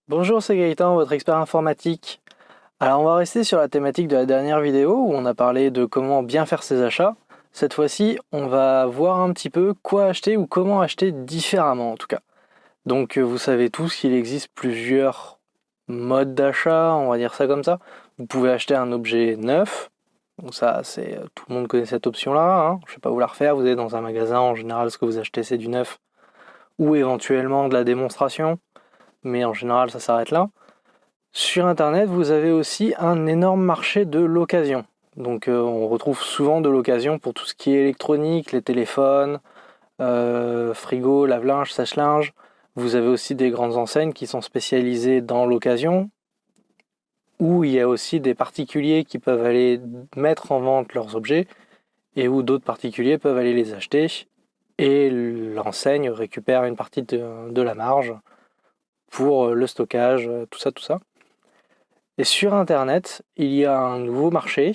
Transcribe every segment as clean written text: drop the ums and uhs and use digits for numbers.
Bonjour, c'est Gaëtan, votre expert informatique. Alors on va rester sur la thématique de la dernière vidéo où on a parlé de comment bien faire ses achats. Cette fois-ci, on va voir un petit peu quoi acheter ou comment acheter différemment en tout cas. Donc vous savez tous qu'il existe plusieurs modes d'achat, on va dire ça comme ça. Vous pouvez acheter un objet neuf. Donc ça, c'est tout le monde connaît cette option-là, hein. Je ne vais pas vous la refaire. Vous êtes dans un magasin, en général, ce que vous achetez, c'est du neuf ou éventuellement de la démonstration. Mais en général, ça s'arrête là. Sur Internet, vous avez aussi un énorme marché de l'occasion. Donc on retrouve souvent de l'occasion pour tout ce qui est électronique, les téléphones, frigo, lave-linge, sèche-linge. Vous avez aussi des grandes enseignes qui sont spécialisées dans l'occasion, où il y a aussi des particuliers qui peuvent aller mettre en vente leurs objets, et où d'autres particuliers peuvent aller les acheter, et l'enseigne récupère une partie de la marge pour le stockage, tout ça, tout ça. Et sur Internet, il y a un nouveau marché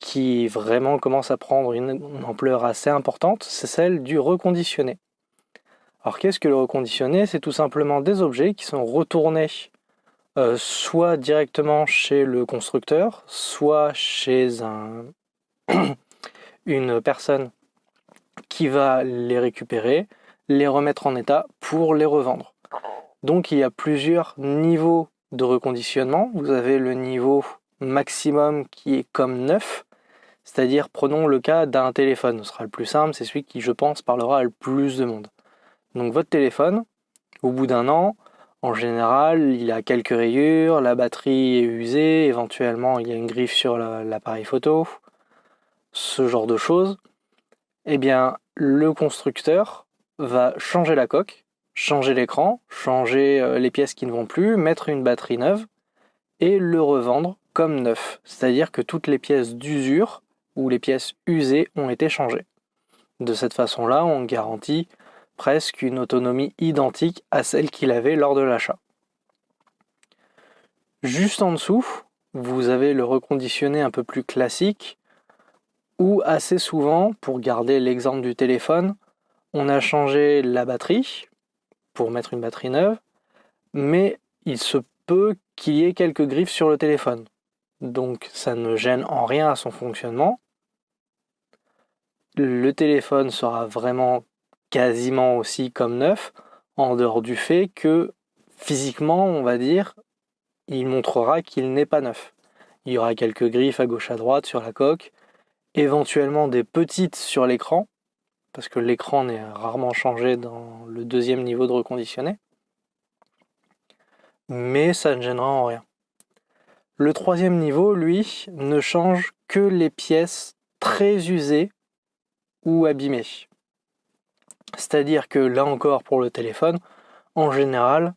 qui vraiment commence à prendre une ampleur assez importante, c'est celle du reconditionné. Alors qu'est-ce que le reconditionné? C'est tout simplement des objets qui sont retournés soit directement chez le constructeur, soit chez une personne qui va les récupérer, les remettre en état pour les revendre. Donc il y a plusieurs niveaux de reconditionnement. Vous avez le niveau maximum qui est comme neuf, c'est-à-dire prenons le cas d'un téléphone, ce sera le plus simple, c'est celui qui je pense parlera le plus de monde. Donc votre téléphone, au bout d'un an, en général, il a quelques rayures, la batterie est usée, éventuellement il y a une griffe sur l'appareil photo, ce genre de choses. Eh bien, le constructeur va changer la coque, changer l'écran, changer les pièces qui ne vont plus, mettre une batterie neuve et le revendre comme neuf. C'est-à-dire que toutes les pièces d'usure ou les pièces usées ont été changées. De cette façon-là, on garantit presque une autonomie identique à celle qu'il avait lors de l'achat. Juste en dessous, vous avez le reconditionné un peu plus classique où assez souvent, pour garder l'exemple du téléphone, on a changé la batterie pour mettre une batterie neuve, mais il se peut qu'il y ait quelques griffes sur le téléphone. Donc ça ne gêne en rien à son fonctionnement. Le téléphone sera vraiment quasiment aussi comme neuf, en dehors du fait que physiquement, on va dire, il montrera qu'il n'est pas neuf. Il y aura quelques griffes à gauche à droite sur la coque, éventuellement des petites sur l'écran, parce que l'écran n'est rarement changé dans le deuxième niveau de reconditionné, mais ça ne gênera en rien. Le troisième niveau, lui, ne change que les pièces très usées ou abîmées. C'est-à-dire que là encore pour le téléphone, en général,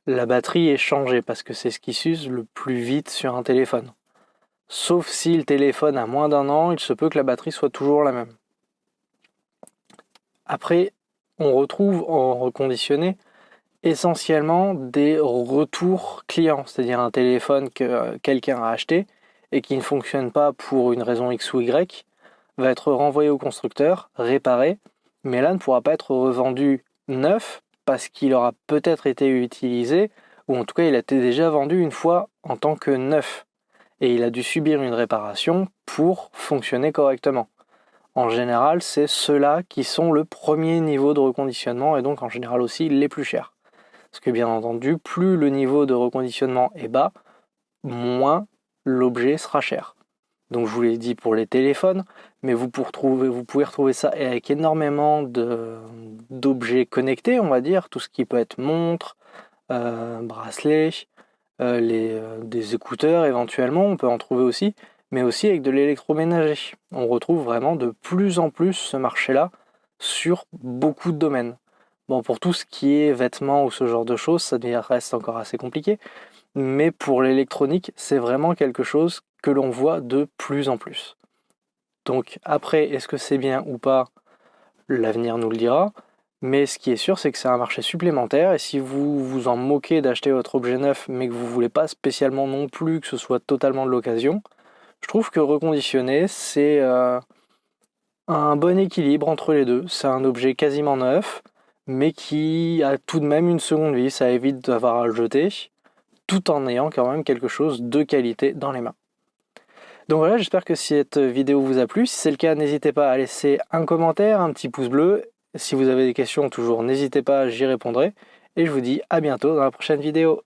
la batterie est changée parce que c'est ce qui s'use le plus vite sur un téléphone. Sauf si le téléphone a moins d'un an, il se peut que la batterie soit toujours la même. Après, on retrouve en reconditionné essentiellement des retours clients, c'est-à-dire un téléphone que quelqu'un a acheté et qui ne fonctionne pas pour une raison X ou Y, va être renvoyé au constructeur, réparé, mais là ne pourra pas être revendu neuf parce qu'il aura peut-être été utilisé, ou en tout cas il a été déjà vendu une fois en tant que neuf, et il a dû subir une réparation pour fonctionner correctement. En général, c'est ceux-là qui sont le premier niveau de reconditionnement, et donc en général aussi les plus chers. Parce que bien entendu, plus le niveau de reconditionnement est bas, moins l'objet sera cher. Donc je vous l'ai dit pour les téléphones, mais vous pouvez retrouver ça avec énormément d'objets connectés, on va dire, tout ce qui peut être montre, bracelet, des écouteurs éventuellement, on peut en trouver aussi, mais aussi avec de l'électroménager. On retrouve vraiment de plus en plus ce marché-là sur beaucoup de domaines. Bon, pour tout ce qui est vêtements ou ce genre de choses, ça reste encore assez compliqué, mais pour l'électronique, c'est vraiment quelque chose que l'on voit de plus en plus. Donc après, est-ce que c'est bien ou pas? L'avenir nous le dira. Mais ce qui est sûr, c'est que c'est un marché supplémentaire, et si vous vous en moquez d'acheter votre objet neuf, mais que vous ne voulez pas spécialement non plus que ce soit totalement de l'occasion, je trouve que reconditionner, c'est un bon équilibre entre les deux. C'est un objet quasiment neuf, mais qui a tout de même une seconde vie, ça évite d'avoir à le jeter. tout en ayant quand même quelque chose de qualité dans les mains. Donc voilà, j'espère que cette vidéo vous a plu. Si c'est le cas, n'hésitez pas à laisser un commentaire, un petit pouce bleu. Si vous avez des questions, toujours n'hésitez pas, j'y répondrai. Et je vous dis à bientôt dans la prochaine vidéo.